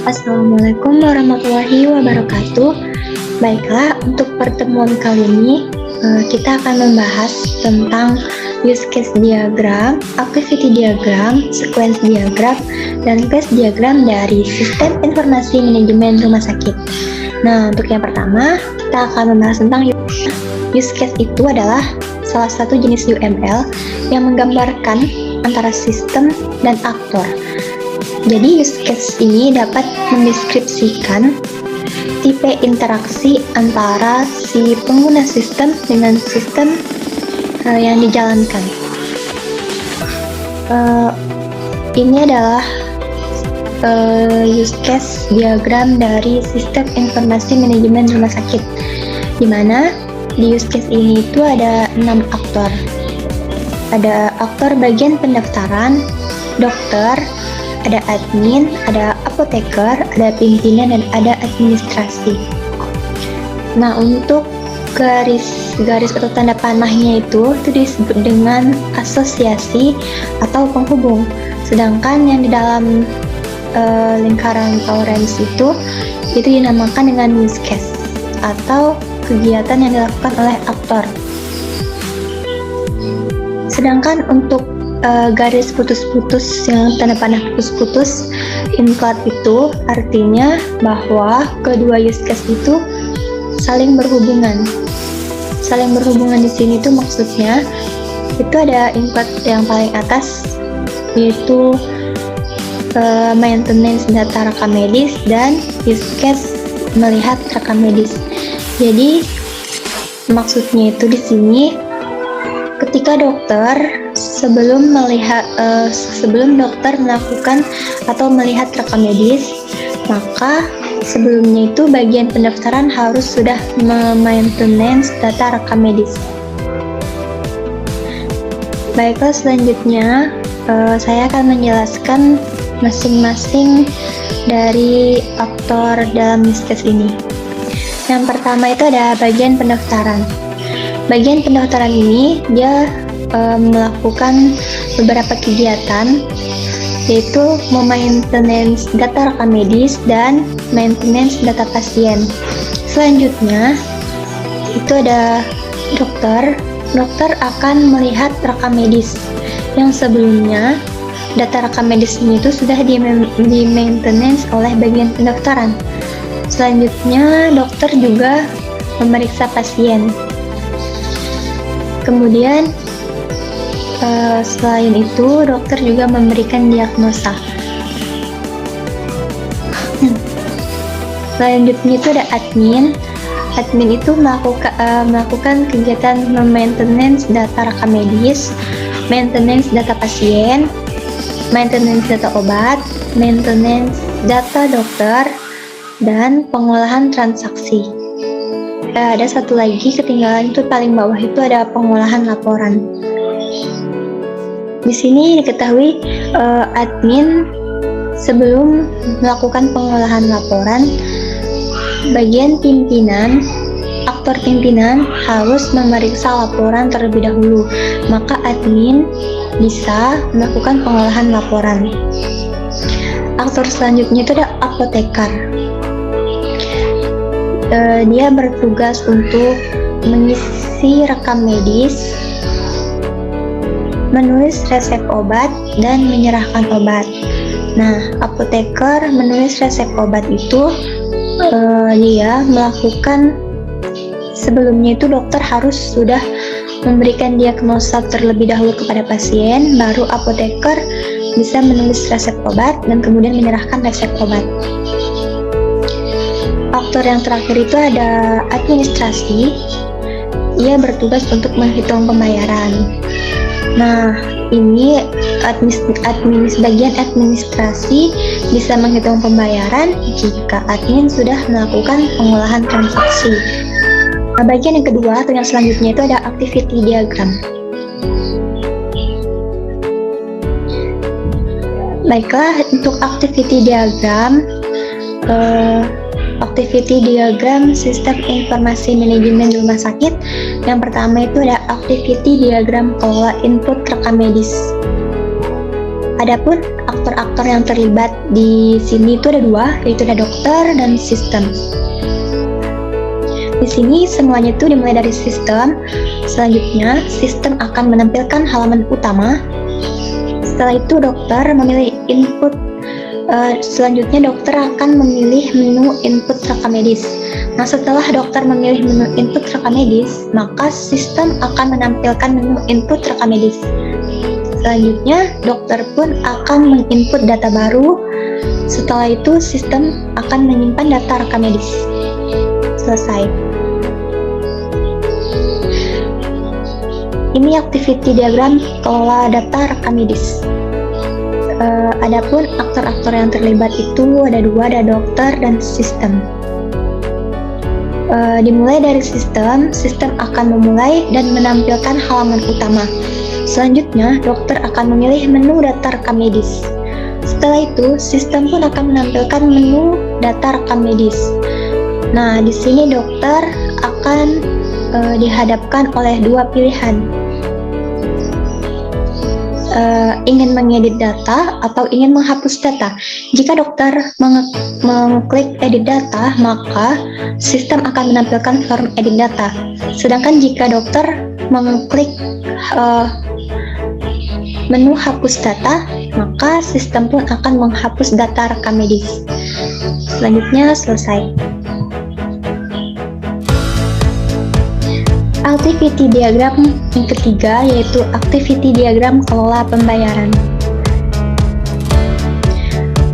Assalamualaikum warahmatullahi wabarakatuh. Baiklah, untuk pertemuan kali ini kita akan membahas tentang use case diagram, activity diagram, sequence diagram, dan phase diagram dari sistem informasi manajemen rumah sakit. Nah, untuk yang pertama, kita akan membahas tentang use case. Itu adalah salah satu jenis UML yang menggambarkan antara sistem dan aktor. Jadi use case ini dapat mendeskripsikan tipe interaksi antara si pengguna sistem dengan sistem yang dijalankan. Ini adalah use case diagram dari sistem informasi manajemen rumah sakit, di mana di use case ini itu ada 6 aktor. Ada aktor bagian pendaftaran, dokter, ada admin, ada apoteker, ada pimpinan, dan ada administrasi. Nah, untuk garis atau tanda panahnya itu disebut dengan asosiasi atau penghubung. Sedangkan yang di dalam lingkaran orange itu dinamakan dengan use case atau kegiatan yang dilakukan oleh aktor. Sedangkan untuk garis putus-putus yang tanda panah putus-putus include itu artinya bahwa kedua use case itu saling berhubungan. Saling berhubungan di sini tuh maksudnya itu ada include yang paling atas, yaitu maintenance data rekam medis dan use case melihat rekam medis. Jadi maksudnya itu di sini ketika dokter sebelum dokter melakukan atau melihat rekam medis, maka sebelumnya itu bagian pendaftaran harus sudah maintenance data rekam medis. Baiklah, selanjutnya saya akan menjelaskan masing-masing dari aktor dalam use case ini. Yang pertama itu ada bagian pendaftaran. Bagian pendaftaran ini dia melakukan beberapa kegiatan, yaitu maintenance data rekam medis dan maintenance data pasien. Selanjutnya itu ada dokter. Dokter akan melihat rekam medis yang sebelumnya data rekam medis ini itu sudah di maintenance oleh bagian pendaftaran. Selanjutnya dokter juga memeriksa pasien. Kemudian selain itu dokter juga memberikan diagnosa. Selanjutnya itu ada admin. Admin itu melakukan kegiatan maintenance data rekam medis, maintenance data pasien, maintenance data obat, maintenance data dokter, dan pengolahan transaksi. Ada satu lagi ketinggalan, itu paling bawah itu ada pengolahan laporan. Di sini diketahui admin sebelum melakukan pengolahan laporan, bagian pimpinan, aktor pimpinan harus memeriksa laporan terlebih dahulu, maka admin bisa melakukan pengolahan laporan. Aktor selanjutnya itu ada apoteker. Dia bertugas untuk mengisi rekam medis, menulis resep obat, dan menyerahkan obat. Nah, apoteker menulis resep obat itu dia melakukan sebelumnya itu dokter harus sudah memberikan diagnosa terlebih dahulu kepada pasien, baru apoteker bisa menulis resep obat dan kemudian menyerahkan resep obat. Aktor yang terakhir itu ada administrasi. Ia bertugas untuk menghitung pembayaran. Nah, ini bagian administrasi bisa menghitung pembayaran jika admin sudah melakukan pengolahan transaksi. Nah, bagian yang kedua atau yang selanjutnya itu ada activity diagram. Baiklah, untuk activity diagram sistem informasi manajemen rumah sakit. Yang pertama itu ada activity diagram kelola input rekam medis. Adapun aktor-aktor yang terlibat di sini itu ada dua, yaitu ada dokter dan sistem. Di sini semuanya itu dimulai dari sistem. Selanjutnya, sistem akan menampilkan halaman utama. Setelah itu dokter memilih input. Selanjutnya dokter akan memilih menu input rekam medis. Nah, setelah dokter memilih menu input rekam medis, maka sistem akan menampilkan menu input rekam medis. Selanjutnya, dokter pun akan menginput data baru. Setelah itu, sistem akan menyimpan data rekam medis. Selesai. Ini activity diagram kelola data rekam medis. Adapun aktor-aktor yang terlibat itu ada dua, ada dokter dan sistem. Dimulai dari sistem akan memulai dan menampilkan halaman utama. Selanjutnya, dokter akan memilih menu data rekam medis. Setelah itu, sistem pun akan menampilkan menu data rekam medis. Nah, di sini dokter akan dihadapkan oleh dua pilihan. Ingin mengedit data atau ingin menghapus data. Jika dokter mengklik edit data, maka sistem akan menampilkan form edit data. Sedangkan jika dokter mengklik menu hapus data, maka sistem pun akan menghapus data rekam medis. Selanjutnya selesai. Activity diagram yang ketiga yaitu activity diagram kelola pembayaran.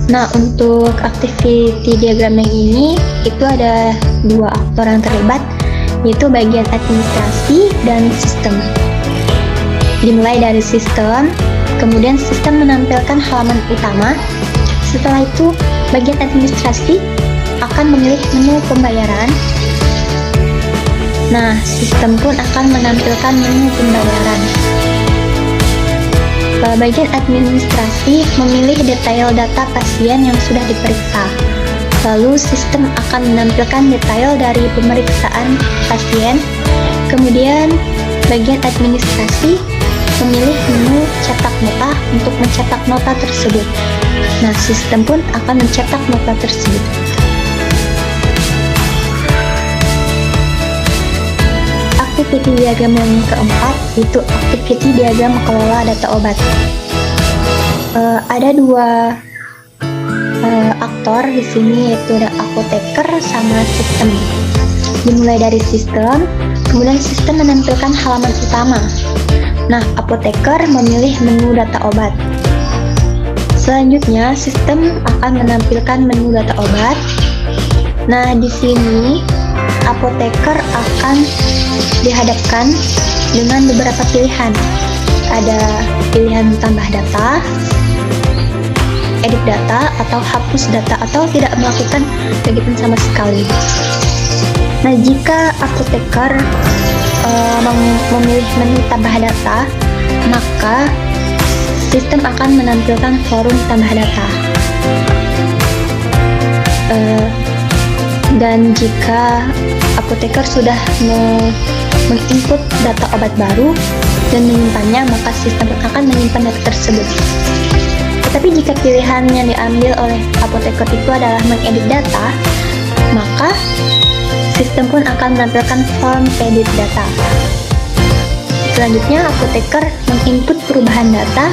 Nah, untuk activity diagram yang ini itu ada dua aktor yang terlibat, yaitu bagian administrasi dan sistem. Dimulai dari sistem, kemudian sistem menampilkan halaman utama. Setelah itu, bagian administrasi akan memilih menu pembayaran. Nah, sistem pun akan menampilkan menu pembayaran. Bagian administrasi memilih detail data pasien yang sudah diperiksa. Lalu, sistem akan menampilkan detail dari pemeriksaan pasien. Kemudian, bagian administrasi memilih menu cetak nota untuk mencetak nota tersebut. Nah, sistem pun akan mencetak nota tersebut. Activity diagram yang keempat itu activity diagram kelola data obat. Ada dua aktor di sini, yaitu ada apoteker sama sistem. Dimulai dari sistem, kemudian sistem menampilkan halaman utama. Nah, apoteker memilih menu data obat. Selanjutnya, sistem akan menampilkan menu data obat. Nah, di sini apoteker akan dihadapkan dengan beberapa pilihan. Ada pilihan tambah data, edit data, atau hapus data, atau tidak melakukan kegiatan sama sekali. Nah, jika apoteker memilih menu tambah data, maka sistem akan menampilkan forum tambah data. Dan jika apoteker sudah menginput data obat baru dan menyimpannya, maka sistem akan menyimpan data tersebut. Tetapi jika pilihan yang diambil oleh apoteker itu adalah mengedit data, maka sistem pun akan menampilkan form edit data. Selanjutnya, apoteker menginput perubahan data,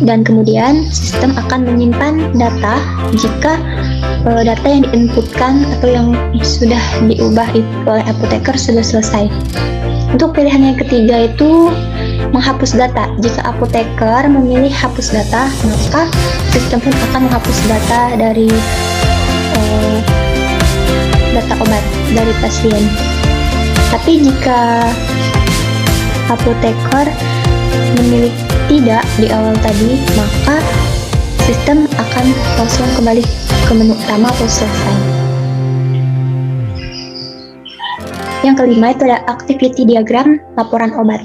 dan kemudian sistem akan menyimpan data jika data yang diinputkan atau yang sudah diubah oleh apoteker sudah selesai. Untuk pilihan yang ketiga itu menghapus data. Jika apoteker memilih hapus data, maka sistem pun akan menghapus data dari data obat dari pasien. Tapi jika apoteker memilih tidak di awal tadi, maka sistem akan langsung kembali ke menu utama atau selesai. Yang kelima itu ada activity diagram laporan obat.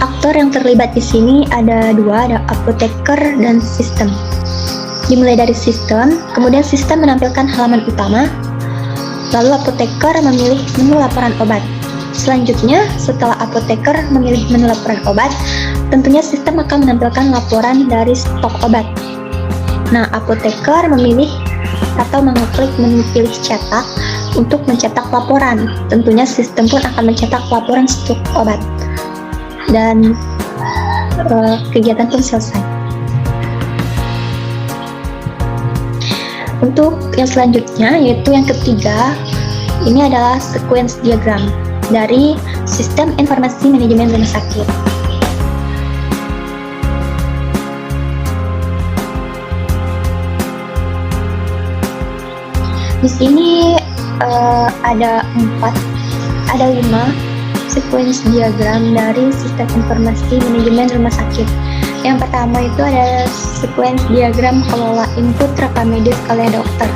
Aktor yang terlibat di sini ada dua, ada apoteker dan sistem. Dimulai dari sistem, kemudian sistem menampilkan halaman utama. Lalu apoteker memilih menu laporan obat. Selanjutnya, setelah apoteker memilih menu laporan obat, tentunya sistem akan menampilkan laporan dari stok obat. Nah, apoteker memilih atau mengeklik menu pilih cetak untuk mencetak laporan. Tentunya sistem pun akan mencetak laporan stok obat. Dan kegiatan pun selesai. Untuk yang selanjutnya, yaitu yang ketiga, ini adalah sequence diagram dari sistem informasi manajemen rumah sakit. Di sini ada 5 sequence diagram dari sistem informasi manajemen rumah sakit. Yang pertama itu ada sequence diagram kelola input rekam medis oleh dokter.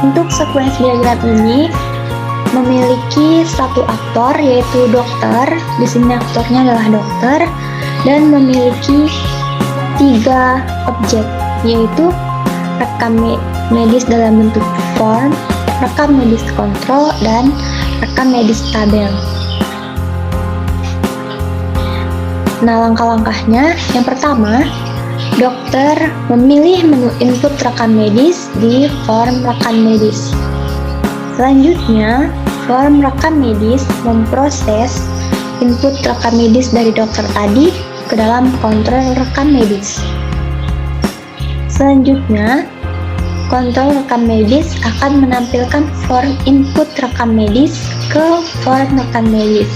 Untuk sequence diagram ini memiliki satu aktor, yaitu dokter. Di sini aktornya adalah dokter, dan memiliki 3 objek, yaitu rekam medis dalam bentuk form, rekam medis kontrol, dan rekam medis tabel. Nah, langkah-langkahnya, yang pertama, dokter memilih menu input rekam medis di form rekam medis. Selanjutnya, form rekam medis memproses input rekam medis dari dokter tadi ke dalam kontrol rekam medis. Selanjutnya, kontrol rekam medis akan menampilkan form input rekam medis ke form rekam medis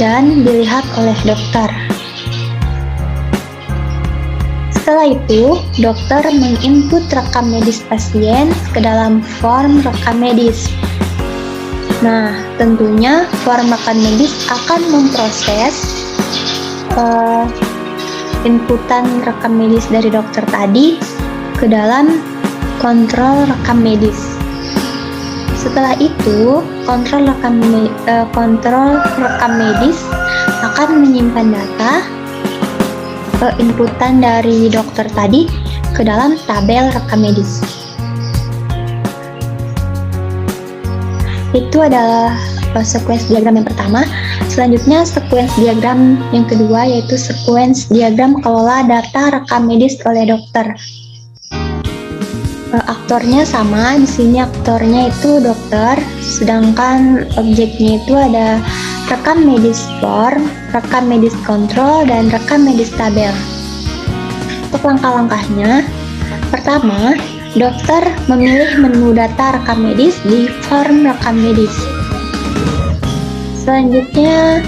dan dilihat oleh dokter. Setelah itu, dokter menginput rekam medis pasien ke dalam form rekam medis. Nah, tentunya form rekam medis akan memproses inputan rekam medis dari dokter tadi ke dalam kontrol rekam medis. Setelah itu, kontrol rekam medis akan menyimpan data inputan dari dokter tadi ke dalam tabel rekam medis. Itu adalah sequence diagram yang pertama. Selanjutnya, sequence diagram yang kedua, yaitu sequence diagram kelola data rekam medis oleh dokter. Aktornya sama, di sini aktornya itu dokter, sedangkan objeknya itu ada rekam medis form, rekam medis kontrol, dan rekam medis tabel. Untuk langkah-langkahnya, pertama, dokter memilih menu data rekam medis di form rekam medis. Selanjutnya,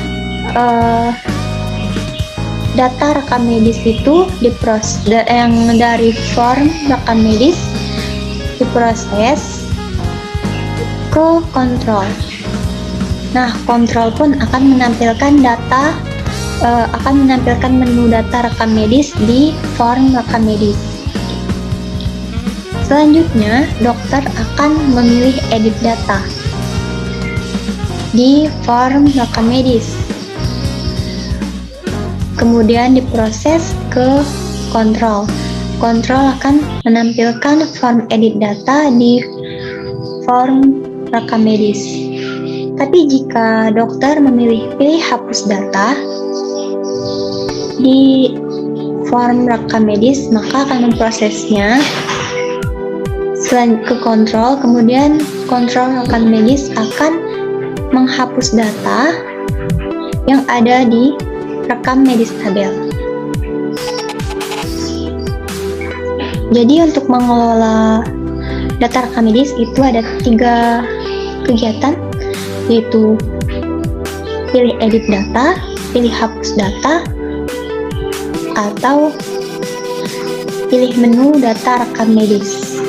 data rekam medis itu yang dari form rekam medis diproses ke kontrol. Nah, kontrol pun akan menampilkan menu data rekam medis di form rekam medis. Selanjutnya, dokter akan memilih edit data di form rekam medis. Kemudian diproses ke kontrol. Kontrol akan menampilkan form edit data di form rekam medis. Tapi jika dokter memilih pilih hapus data di form rekam medis, maka akan memprosesnya ke kontrol, kemudian kontrol rekam medis akan menghapus data yang ada di rekam medis tabel. Jadi untuk mengelola data rekam medis itu ada 3 kegiatan, yaitu pilih edit data, pilih hapus data, atau pilih menu data rekam medis.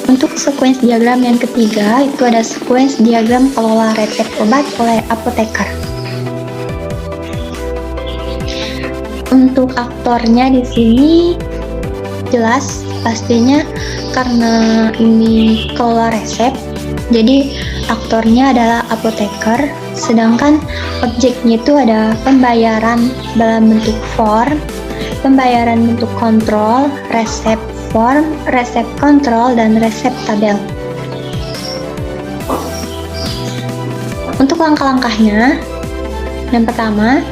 Untuk sequence diagram yang ketiga, itu ada sequence diagram kelola resep obat oleh apoteker. Untuk aktornya di sini jelas pastinya karena ini kelola resep, jadi aktornya adalah apoteker, sedangkan objeknya itu ada pembayaran dalam bentuk form, pembayaran bentuk kontrol, resep, form, resep kontrol, dan resep tabel. Untuk langkah-langkahnya, yang pertama,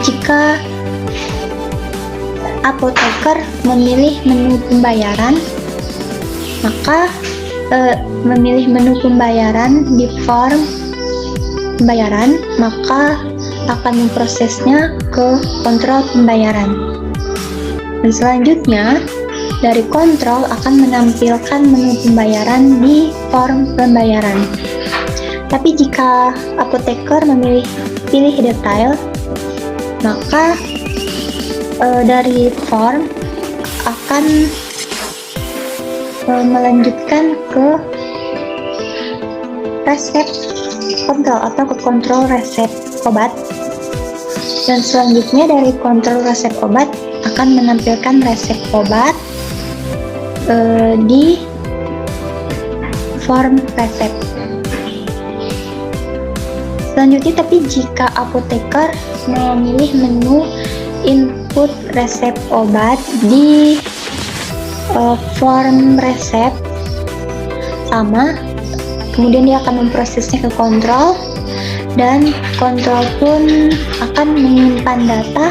jika apoteker memilih menu pembayaran, maka memilih menu pembayaran di form pembayaran, maka akan memprosesnya ke kontrol pembayaran. Dan selanjutnya, dari kontrol akan menampilkan menu pembayaran di form pembayaran. Tapi jika apoteker pilih detail, maka dari form akan melanjutkan ke resep kontrol atau ke kontrol resep obat. Dan selanjutnya dari kontrol resep obat akan menampilkan resep obat di form resep. Selanjutnya, tapi jika apoteker memilih menu input resep obat di form resep sama, kemudian dia akan memprosesnya ke kontrol, dan kontrol pun akan menyimpan data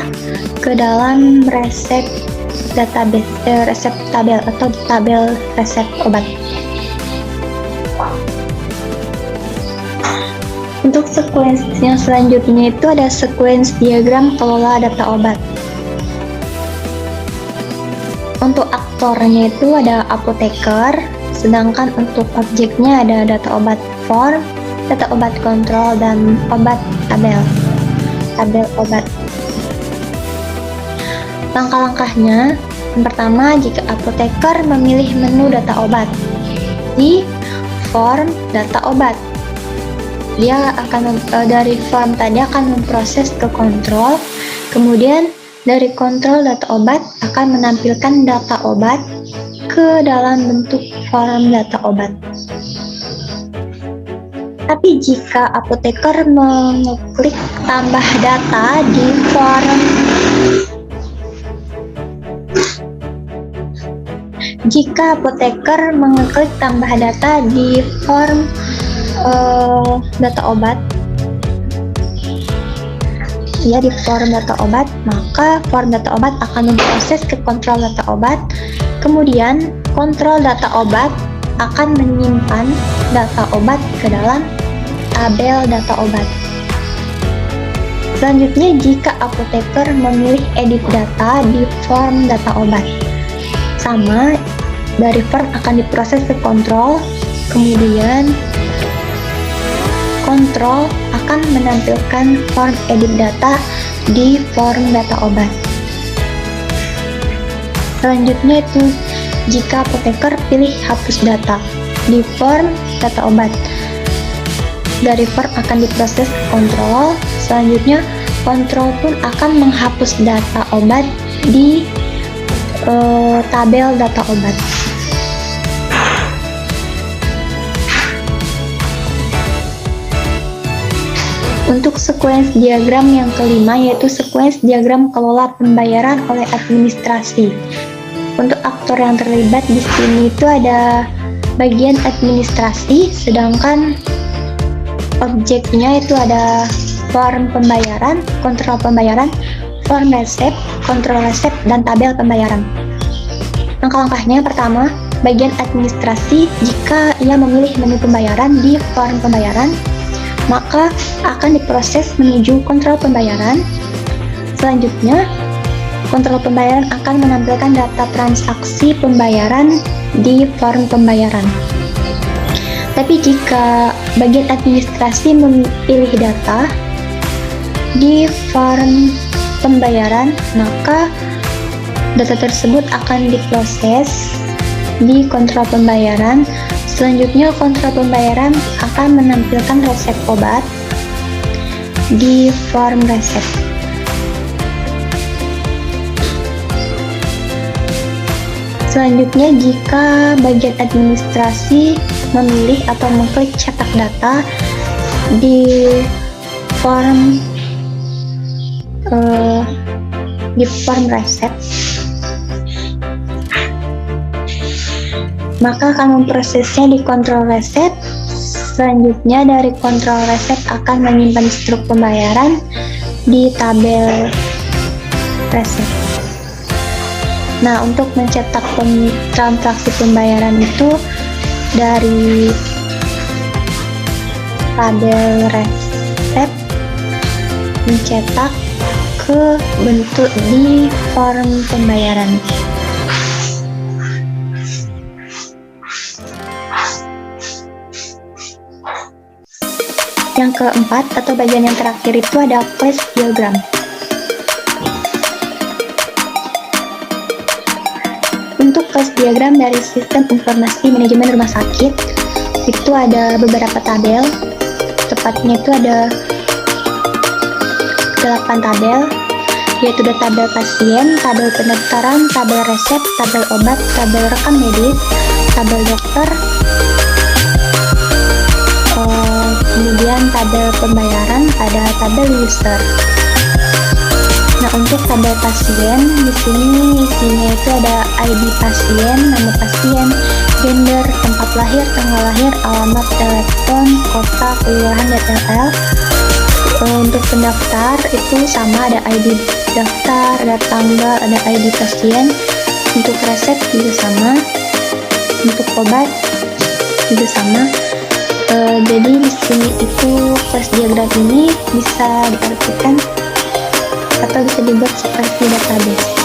ke dalam resep database, resep tabel atau tabel resep obat. Untuk sequence yang selanjutnya itu ada sequence diagram kelola data obat. Untuk aktornya itu ada apoteker, sedangkan untuk objeknya ada data obat form, data obat kontrol, dan obat tabel obat. Langkah-langkahnya, yang pertama, jika apoteker memilih menu data obat di form data obat, dia akan dari form tadi akan memproses ke kontrol, kemudian dari kontrol data obat akan menampilkan data obat ke dalam bentuk form data obat. Tapi jika apoteker mengeklik tambah data di form data obat, ya di form data obat, maka form data obat akan memproses ke kontrol data obat, kemudian kontrol data obat akan menyimpan data obat ke dalam tabel data obat. Selanjutnya, jika apoteker memilih edit data di form data obat, sama, dari form akan diproses ke kontrol, kemudian kontrol akan menampilkan form edit data di form data obat. Selanjutnya itu jika apoteker pilih hapus data di form data obat, dari form akan diproses ke kontrol, selanjutnya kontrol pun akan menghapus data obat di tabel data obat. Untuk sequence diagram yang kelima, yaitu sequence diagram kelola pembayaran oleh administrasi. Untuk aktor yang terlibat di sini itu ada bagian administrasi, sedangkan objeknya itu ada form pembayaran, kontrol pembayaran, form resep, kontrol resep, dan tabel pembayaran. Langkah-langkahnya, pertama, bagian administrasi, jika ia memilih menu pembayaran di form pembayaran, maka akan diproses menuju kontrol pembayaran. Selanjutnya, kontrol pembayaran akan menampilkan data transaksi pembayaran di form pembayaran. Tapi jika bagian administrasi memilih data di form pembayaran, maka data tersebut akan diproses di kontrol pembayaran. Selanjutnya, kontrol pembayaran akan menampilkan resep obat di form resep. Selanjutnya, jika bagian administrasi memilih atau mengklik cetak data di form resep, maka akan memprosesnya di kontrol reset. Selanjutnya dari kontrol reset akan menyimpan struk pembayaran di tabel reset. Nah, untuk mencetak transaksi pembayaran itu dari tabel reset mencetak ke bentuk di form pembayaran. Yang keempat atau bagian yang terakhir itu ada flash diagram. Untuk flash diagram dari sistem informasi manajemen rumah sakit itu ada beberapa tabel, tepatnya itu ada 8 tabel, yaitu ada tabel pasien, tabel pendaftaran, tabel resep, tabel obat, tabel rekam medis, tabel dokter, kemudian tabel pembayaran, ada tabel user. Nah, untuk tabel pasien di sini isinya itu ada ID pasien, nama pasien, gender, tempat lahir, tanggal lahir, alamat, telepon, kota, kelurahan, DTL. Untuk pendaftar itu sama, ada ID daftar, ada tanggal, ada ID pasien. Untuk resep juga sama, untuk obat juga sama. Jadi di sini itu flash diagram ini bisa diartikan atau bisa dibuat seperti database.